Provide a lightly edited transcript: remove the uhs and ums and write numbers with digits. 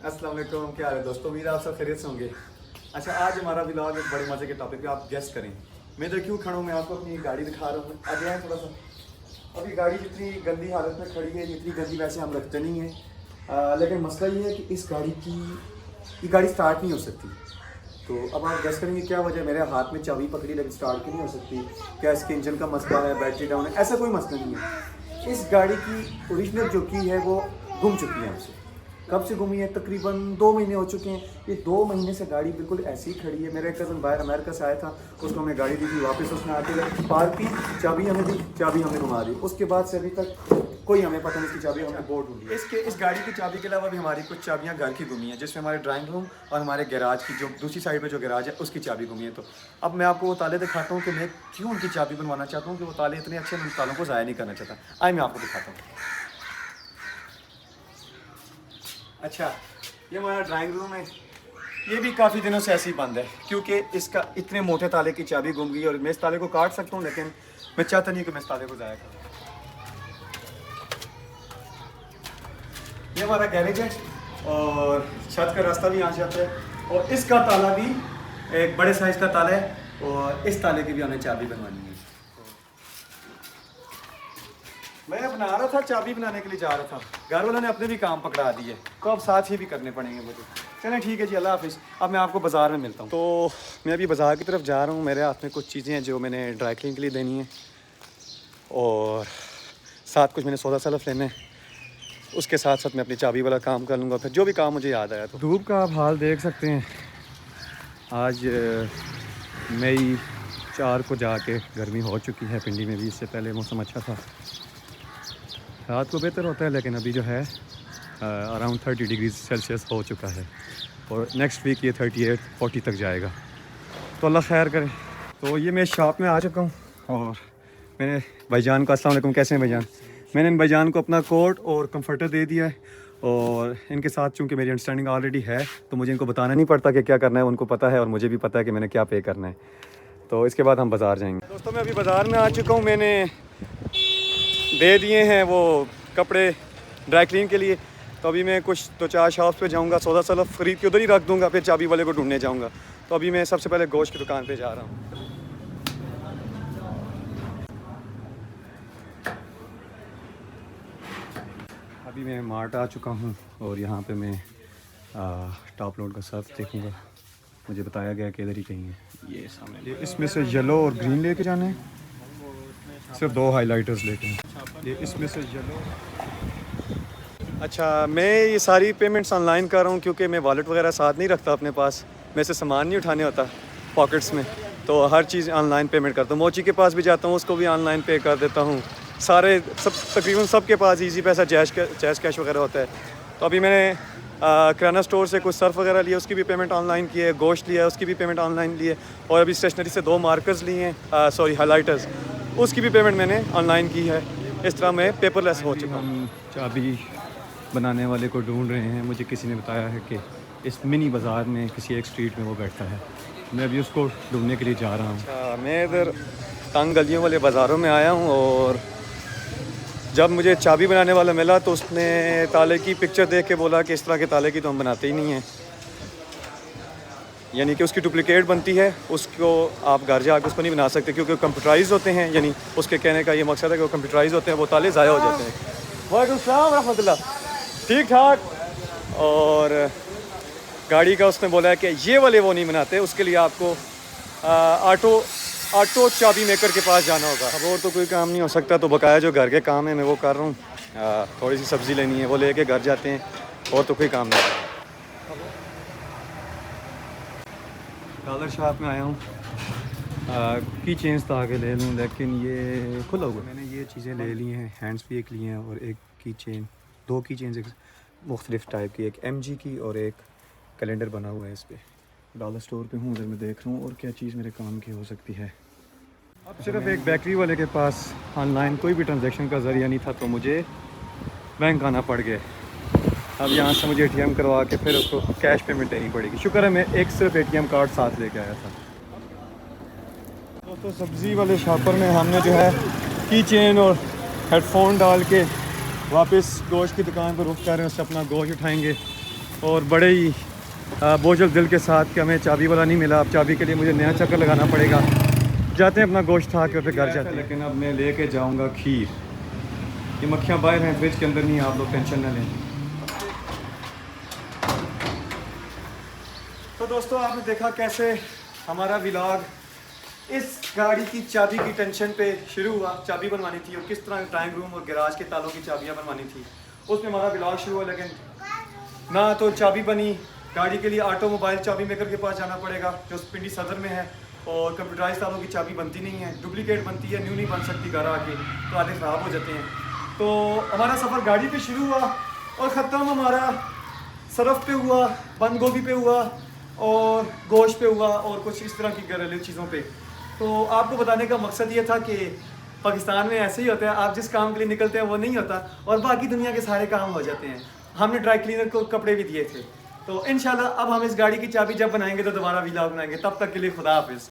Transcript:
अस्सलाम वालेकुम, क्या हाल है दोस्तों। उम्मीद है आप सब खैरियत से होंगे। अच्छा, आज हमारा व्लॉग एक बड़े मज़े के टॉपिक पे आप गेस करें मैं इधर क्यों खड़ा हूँ। मैं आपको अपनी गाड़ी दिखा रहा हूँ। आगे आए थोड़ा सा। अभी गाड़ी जितनी गंदी हालत में खड़ी है, इतनी गंदी वैसे हम रखते नहीं हैं, लेकिन मसला ये है कि इस गाड़ी की ये गाड़ी स्टार्ट नहीं हो सकती। तो अब आप गेस करेंगे क्या वजह। मेरे हाथ में चाबी पकड़ी लेकिन स्टार्ट क्यों नहीं हो सकती। क्या इसके इंजन का मसला है, बैटरी डाउन है, ऐसा कोई मसला नहीं है। इस गाड़ी की ओरिजिनल जो की है वो गुम चुकी है हमसे। कब से घूमी है? तकरीबन 2 महीने हो चुके हैं। ये 2 महीने से गाड़ी बिल्कुल ऐसी ही खड़ी है। मेरा एक कज़न बाहर अमेरिका से आया था, उसको हमें गाड़ी दी थी, वापस उसने आके पार्क की, चाबी हमें दी, चाबी हमें घुमा दी। उसके बाद से अभी तक कोई हमें पता नहीं, इसकी चाबी हमने बोर्ड ढूंढी। इस गाड़ी की चाबी के अलावा भी हमारी कुछ चाबियाँ घर की घूमी हैं, जिसमें हमारे ड्राइंग रूम और हमारे गैराज की जो दूसरी साइड पर जो गैराज है उसकी चाबी घूमी है। तो अब मैं आपको वो ताले दिखाता हूँ कि मैं क्यों उनकी चाबी बनवाना चाहता हूँ, कि वो ताले इतने अच्छे, उन तालों को ज़ाया नहीं करना चाहता। आइए मैं आपको दिखाता हूँ। अच्छा, ये हमारा ड्राइंग रूम है। ये भी काफ़ी दिनों से ऐसे ही बंद है, क्योंकि इसका इतने मोटे ताले की चाबी गुम गई। और मैं इस ताले को काट सकता हूँ, लेकिन मैं चाहता नहीं कि मैं इस ताले को ज़ाया करूँ। ये हमारा गैरेज है और छत का रास्ता भी यहाँ से आता है। और इसका ताला भी एक बड़े साइज़ का ताला है, और इस ताले की भी हमें चाबी बनवानी है। मैं बना रहा था, चाबी बनाने के लिए जा रहा था, घर वालों ने अपने भी काम पकड़ा दिए, तो अब साथ ही भी करने पड़ेंगे मुझे। चलें ठीक है जी, अल्लाह हाफिज़। अब मैं आपको बाज़ार में मिलता हूँ। तो मैं अभी बाज़ार की तरफ जा रहा हूँ। मेरे हाथ में कुछ चीज़ें हैं जो मैंने ड्राई क्लीन के लिए देनी है, और साथ कुछ मैंने सौदा सलफ लेना है। उसके साथ साथ मैं अपनी चाबी वाला काम कर लूँगा, फिर जो भी काम मुझे याद आया। तो धूप का आप हाल देख सकते हैं। आज मई 4 को जाके गर्मी हो चुकी है पिंडी में भी। इससे पहले मौसम अच्छा था, रात को बेहतर होता है, लेकिन अभी जो है अराउंड 30 डिग्री सेल्सियस हो चुका है, और नेक्स्ट वीक ये 38-40 तक जाएगा। तो अल्लाह खैर करे। तो ये मैं शॉप में आ चुका हूँ, और मैंने भाईजान को, अस्सलाम वालेकुम, कैसे हैं भाईजान। मैंने इन भाईजान को अपना कोट और कंफर्टर दे दिया है, और इनके साथ चूँकि मेरी अंडरस्टैंडिंग ऑलरेडी है, तो मुझे इनको बताना नहीं पड़ता कि क्या करना है। उनको पता है और मुझे भी पता है कि मैंने क्या पे करना है। तो इसके बाद हम बाज़ार जाएंगे। दोस्तों, मैं अभी बाज़ार में आ चुका हूँ। मैंने दे दिए हैं वो कपड़े ड्राई क्लीन के लिए। तो अभी मैं कुछ 2-4 शॉप्स पे जाऊंगा, सौदा सलफ ख़रीद के उधर ही रख दूंगा, फिर चाबी वाले को ढूंढने जाऊंगा। तो अभी मैं सबसे पहले गोश्त की दुकान पे जा रहा हूँ। अभी मैं मार्ट आ चुका हूँ, और यहाँ पे मैं टॉप लोड का सर्फ देखूँगा। मुझे बताया गया कि इधर ही कहीं है, ये सामने। ये इसमें से येलो और ग्रीन लेके जाने हैं, सिर्फ 2 हाईलाइटर्स लेके हैं। ये इसमें से येलो। अच्छा, मैं ये सारी पेमेंट्स ऑनलाइन कर रहा हूँ, क्योंकि मैं वॉलेट वगैरह साथ नहीं रखता अपने पास। मैं से सामान नहीं उठाने होता पॉकेट्स में, तो हर चीज़ ऑनलाइन पेमेंट करता हूँ। मोची के पास भी जाता हूँ, उसको भी ऑनलाइन पे कर देता हूँ। सारे तकरीबन सबके पास ईजी पैसा, जैश कैश वगैरह होता है। तो अभी मैंने किराना स्टोर से कुछ सर्फ वगैरह लिए, उसकी भी पेमेंट ऑनलाइन की है। गोश्त लिया, उसकी भी पेमेंट ऑनलाइन ली है। और अभी स्टेशनरी से 2 मार्कर्स लिए हैं, सॉरी हाईलाइटर्स, उसकी भी पेमेंट मैंने ऑनलाइन की है। इस तरह मैं पेपरलेस हो चुका हूँ। चाबी बनाने वाले को ढूंढ रहे हैं। मुझे किसी ने बताया है कि इस मिनी बाज़ार में किसी एक स्ट्रीट में वो बैठता है। मैं अभी उसको ढूंढने के लिए जा रहा हूँ। अच्छा, मैं इधर तंग गलियों वाले बाज़ारों में आया हूँ, और जब मुझे चाबी बनाने वाला मिला तो उसने ताले की पिक्चर देख के बोला कि इस तरह के ताले की तो हम बनाते ही नहीं हैं, यानी कि उसकी डुप्लिकेट बनती है, उसको आप घर जाकर उसको नहीं बना सकते, क्योंकि वो कंप्यूटराइज होते हैं। यानी उसके कहने का ये मकसद है कि वो कंप्यूटराइज होते हैं, वो ताले ज़ाया हो जाते हैं। वालेकुम सलाम रहमतुल्लाह। ठीक ठाक। और गाड़ी का उसने बोला है कि ये वाले वो नहीं बनाते, उसके लिए आपको ऑटो चाबी मेकर के पास जाना होगा। अब और तो कोई काम नहीं हो सकता, तो बकाया जो घर के काम है मैं वो कर रहा हूँ। थोड़ी सी सब्ज़ी लेनी है, वो लेके घर जाते हैं, और तो कोई काम नहीं। डॉलर शॉप में आया हूँ, की चेंज तो आगे ले लूँ, लेकिन ये खुला हुआ। मैंने ये चीज़ें ले ली हैं, हैंड्स भी एक लिए हैं, और एक की चेन, 2 की चेन एक मुख्तलिफ़ टाइप की, एक MG की और एक कैलेंडर बना हुआ है इस पर। डॉलर स्टोर पे हूँ, उधर मैं देख रहा हूँ और क्या चीज़ मेरे काम की हो सकती है। अब सिर्फ एक बेकरी वाले के पास ऑनलाइन कोई भी ट्रांजैक्शन का ज़रिया नहीं था, तो मुझे बैंक आना पड़ गया। अब यहाँ से मुझे ATM करवा के फिर उसको कैश पेमेंट देनी पड़ेगी। शुक्र है मैं एक सिर्फ ATM कार्ड साथ लेके आया था। तो सब्ज़ी वाले शॉपर में हमने जो है की चेन और हेडफोन डाल के वापस गोश्त की दुकान पर रुक कर रहे हैं, उससे अपना गोश्त उठाएंगे। और बड़े ही बोझल दिल के साथ कि हमें चाबी वाला नहीं मिला। अब चाबी के लिए मुझे नया चक्कर लगाना पड़ेगा। जाते हैं अपना गोश्त खा के फिर घर जाते हैं। लेकिन अब मैं लेके जाऊंगा खीर। ये मक्खियाँ बाहर हैं, फ्रिज के अंदर नहीं है, आप लोग टेंशन ना लें। तो दोस्तों आपने देखा कैसे हमारा व्लॉग इस गाड़ी की चाबी की टेंशन पे शुरू हुआ। चाबी बनवानी थी और किस तरह ड्राइंग रूम और गैराज के तालों की चाबियाँ बनवानी थी, उसमें हमारा व्लॉग शुरू हुआ। लेकिन ना तो चाबी बनी, गाड़ी के लिए ऑटोमोबाइल चाबी मेकर के पास जाना पड़ेगा जो पिंडी सदर में है, और कंप्यूटराइज तालों की चाबी बनती नहीं है, डुप्लीकेट बनती है, न्यू नहीं बन सकती घर आके, तो आधे ख़राब हो जाते हैं। तो हमारा सफ़र गाड़ी पे शुरू हुआ और ख़त्म हमारा सरफ पे हुआ, बंद गोभी पे हुआ और गोश्त पे हुआ और कुछ इस तरह की घरेलू चीज़ों पे। तो आपको बताने का मकसद ये था कि पाकिस्तान में ऐसे ही होता है, आप जिस काम के लिए निकलते हैं वो नहीं होता और बाकी दुनिया के सारे काम हो जाते हैं। हमने ड्राई क्लीनर को कपड़े भी दिए थे। तो इंशाल्लाह अब हम इस गाड़ी की चाबी जब बनाएंगे तो दोबारा व्लॉग बनाएंगे। तब तक के लिए खुदा हाफिज़।